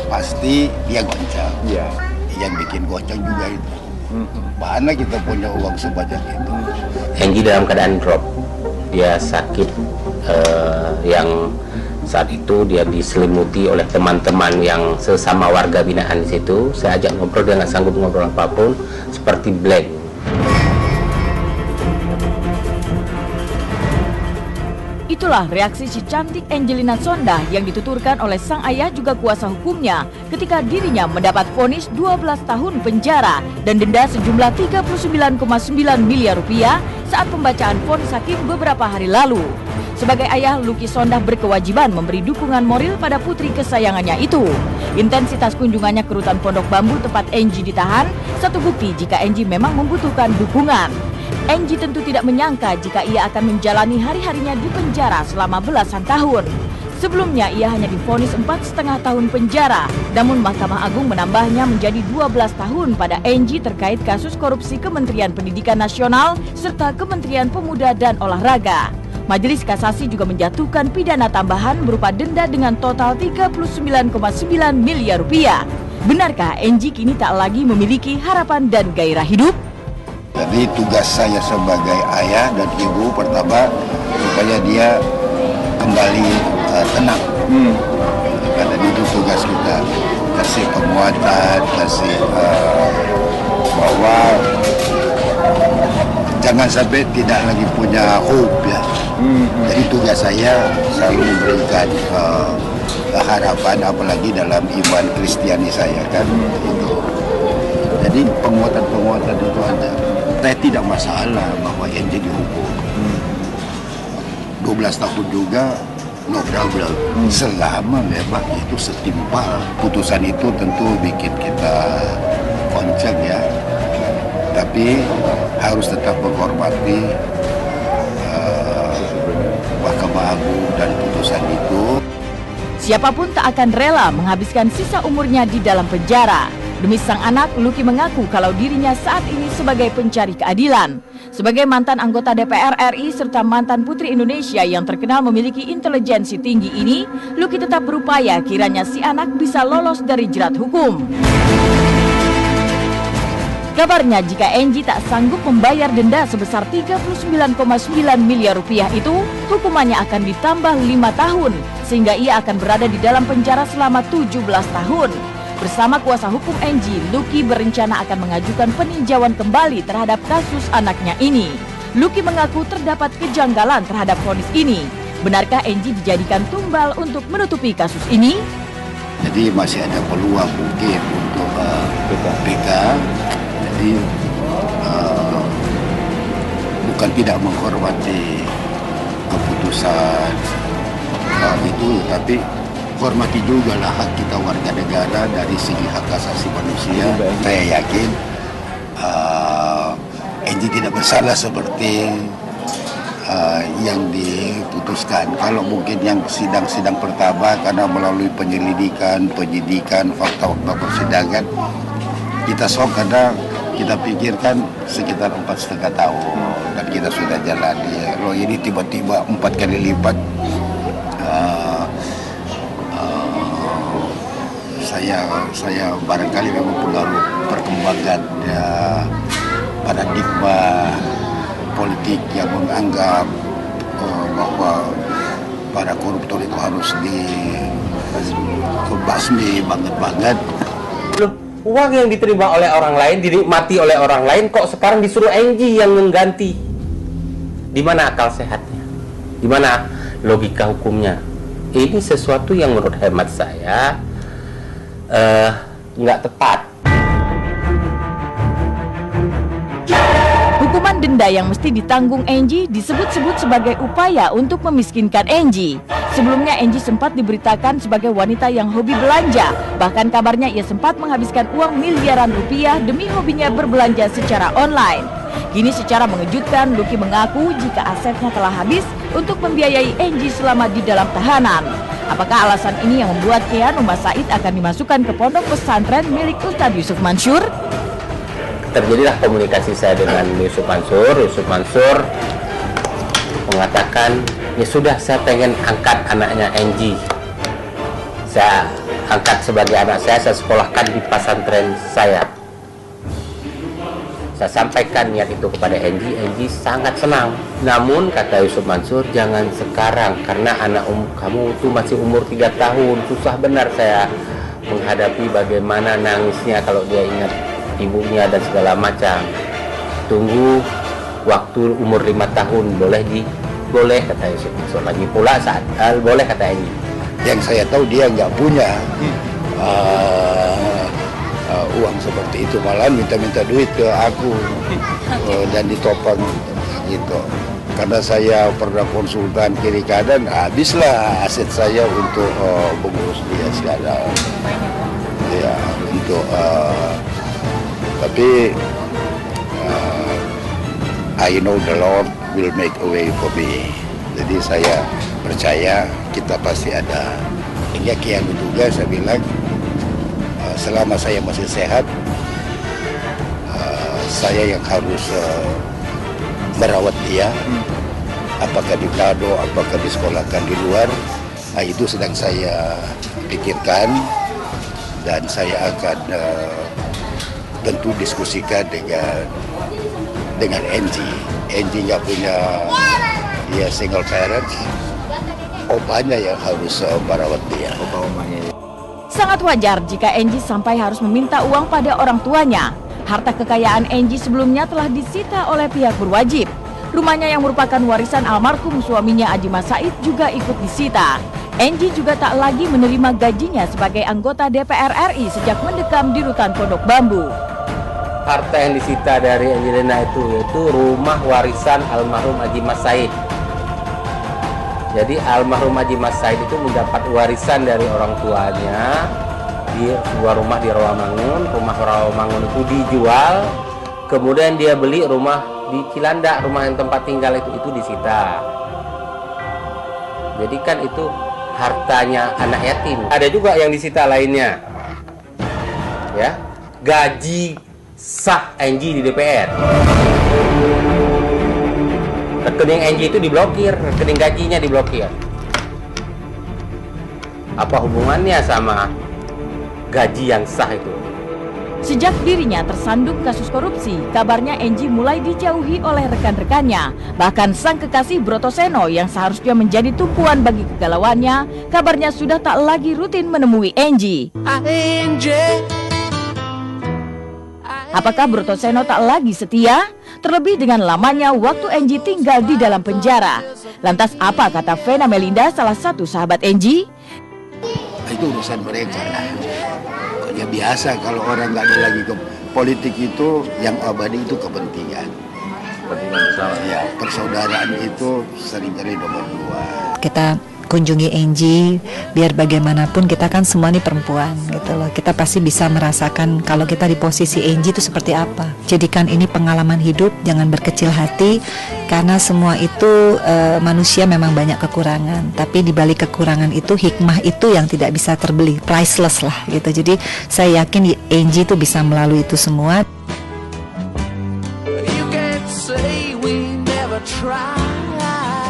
pasti dia goncang. Iya. Yang bikin goncang juga itu. Mana kita punya uang sebanyak itu. Angie dalam keadaan drop, dia sakit yang saat itu dia diselimuti oleh teman-teman yang sesama warga binaan di situ. Saya ajak ngobrol, dia nggak sanggup ngobrol apapun, seperti blank. Itulah reaksi si cantik Angelina Sondah yang dituturkan oleh sang ayah juga kuasa hukumnya ketika dirinya mendapat vonis 12 tahun penjara dan denda sejumlah 39,9 miliar rupiah saat pembacaan vonis hakim beberapa hari lalu. Sebagai ayah, Lucky Sondah berkewajiban memberi dukungan moral pada putri kesayangannya itu. Intensitas kunjungannya ke rutan Pondok Bambu tempat Angie ditahan, satu bukti jika Angie memang membutuhkan dukungan. Angie tentu tidak menyangka jika ia akan menjalani hari-harinya di penjara selama belasan tahun. Sebelumnya ia hanya divonis 4,5 tahun penjara, namun Mahkamah Agung menambahnya menjadi 12 tahun pada Angie terkait kasus korupsi Kementerian Pendidikan Nasional serta Kementerian Pemuda dan Olahraga. Majelis Kasasi juga menjatuhkan pidana tambahan berupa denda dengan total 39,9 miliar rupiah. Benarkah Angie kini tak lagi memiliki harapan dan gairah hidup? Jadi tugas saya sebagai ayah dan ibu pertama supaya dia kembali tenang. Karena itu tugas kita, kasih penguatan, kasih bahwa jangan sampai tidak lagi punya hope ya. Jadi tugas saya selalu memberikan harapan, apalagi dalam iman Kristiani saya kan. Itu. Jadi penguatan-penguatan itu ada. Saya tidak masalah bahwa Angie dihukum 12 tahun juga, no problem. Selama memang itu setimpal. Putusan itu tentu bikin kita goncang ya. Tapi harus tetap menghormati Mahkamah Agung dan putusan itu. Siapapun tak akan rela menghabiskan sisa umurnya di dalam penjara. Demi sang anak, Lucky mengaku kalau dirinya saat ini sebagai pencari keadilan. Sebagai mantan anggota DPR RI serta mantan putri Indonesia yang terkenal memiliki intelijensi tinggi ini, Lucky tetap berupaya kiranya si anak bisa lolos dari jerat hukum. Kabarnya jika Angie tak sanggup membayar denda sebesar 39,9 miliar rupiah itu, hukumannya akan ditambah 5 tahun, sehingga ia akan berada di dalam penjara selama 17 tahun. Bersama kuasa hukum Angie, Lucky berencana akan mengajukan peninjauan kembali terhadap kasus anaknya ini. Lucky mengaku terdapat kejanggalan terhadap vonis ini. Benarkah Angie dijadikan tumbal untuk menutupi kasus ini? Jadi masih ada peluang mungkin untuk PK. Jadi bukan tidak menghormati keputusan itu, tapi hormati juga lah hak kita warga negara dari segi hak asasi manusia. Saya yakin Angie tidak bersalah seperti yang diputuskan. Kalau mungkin yang sidang pertama karena melalui penyidikan, fakta-fakta persidangan, kita sok karena kita pikirkan sekitar 4,5 tahun dan kita sudah jalani. Kalau ini tiba-tiba 4 kali lipat, saya barangkali memang pengaruh perkembangan paradigma politik yang menganggap bahwa para koruptor itu harus dibasmi banget. Loh, uang yang diterima oleh orang lain, dinikmati oleh orang lain, kok sekarang disuruh Angie yang mengganti? Di mana akal sehatnya? Di mana logika hukumnya? Ini sesuatu yang menurut hemat saya nggak tepat. Hukuman denda yang mesti ditanggung Angie disebut-sebut sebagai upaya untuk memiskinkan Angie. Sebelumnya Angie sempat diberitakan sebagai wanita yang hobi belanja. Bahkan kabarnya ia sempat menghabiskan uang miliaran rupiah demi hobinya berbelanja secara online. Kini secara mengejutkan, Lucky mengaku jika asetnya telah habis untuk membiayai Angie selama di dalam tahanan. Apakah alasan ini yang membuat Kian Rumah Said akan dimasukkan ke pondok pesantren milik Ustadz Yusuf Mansur? Terjadilah komunikasi saya dengan Yusuf Mansur. Yusuf Mansur mengatakan, ya sudah, saya pengen angkat anaknya Angie. Saya angkat sebagai anak saya sekolahkan di pesantren saya. Saya sampaikan niat itu kepada Enji. Enji sangat senang. Namun kata Yusuf Mansur, jangan sekarang karena anak kamu itu masih umur 3 tahun. Susah benar saya menghadapi bagaimana nangisnya kalau dia ingat ibunya dan segala macam. Tunggu waktu umur 5 tahun boleh kata Yusuf Mansur. Lagi pula saat boleh kata Enji. Yang saya tahu dia nggak punya uang seperti itu, malah minta duit ke aku dan ditopang gitu. Karena saya pernah konsultan kiri kanan, habislah aset saya untuk mengurus dia sekarang. Ya, untuk tapi I know the Lord will make a way for me. Jadi saya percaya kita pasti ada. Hingga kiamat juga saya bilang, selama saya masih sehat, saya yang harus merawat dia, apakah di Manado, apakah disekolahkan di luar, itu sedang saya pikirkan dan saya akan tentu diskusikan dengan Enji. Enji nggak punya dia single parents, opanya yang harus merawat dia. Sangat wajar jika Enji sampai harus meminta uang pada orang tuanya. Harta kekayaan Enji sebelumnya telah disita oleh pihak berwajib. Rumahnya yang merupakan warisan almarhum suaminya Aji Mas Said juga ikut disita. Enji juga tak lagi menerima gajinya sebagai anggota DPR RI sejak mendekam di rutan Pondok Bambu. Harta yang disita dari Angelina itu yaitu rumah warisan almarhum Aji Mas Said. Jadi almarhum Aji Mas Said itu mendapat warisan dari orang tuanya di sebuah rumah di Rawamangun. Rumah Rawamangun itu dijual, kemudian dia beli rumah di Cilandak, rumah yang tempat tinggal itu disita. Jadi kan itu hartanya anak yatim. Ada juga yang disita lainnya, ya, gaji sah Enji di DPR. Rekening Enji itu diblokir, rekening gajinya diblokir. Apa hubungannya sama gaji yang sah itu? Sejak dirinya tersandung kasus korupsi, kabarnya Enji mulai dijauhi oleh rekan-rekannya. Bahkan sang kekasih Brotoseno yang seharusnya menjadi tumpuan bagi kegalauannya, kabarnya sudah tak lagi rutin menemui Enji. Apakah Brotoseno tak lagi setia? Terlebih dengan lamanya waktu Enji tinggal di dalam penjara. Lantas apa kata Vena Melinda, salah satu sahabat Enji? Itu urusan mereka lah. Ya biasa kalau orang nggak ada lagi ke politik itu, yang abadi itu kepentingan. Ya, persaudaraan itu seringkali nomor 2. Kita kunjungi Enji, biar bagaimanapun kita kan semua nih perempuan gitu loh. Kita pasti bisa merasakan kalau kita di posisi Enji itu seperti apa. Jadikan ini pengalaman hidup, jangan berkecil hati, karena semua itu manusia memang banyak kekurangan. Tapi di balik kekurangan itu, hikmah itu yang tidak bisa terbeli, priceless lah gitu. Jadi saya yakin Enji itu bisa melalui itu semua. You can't say we never tried.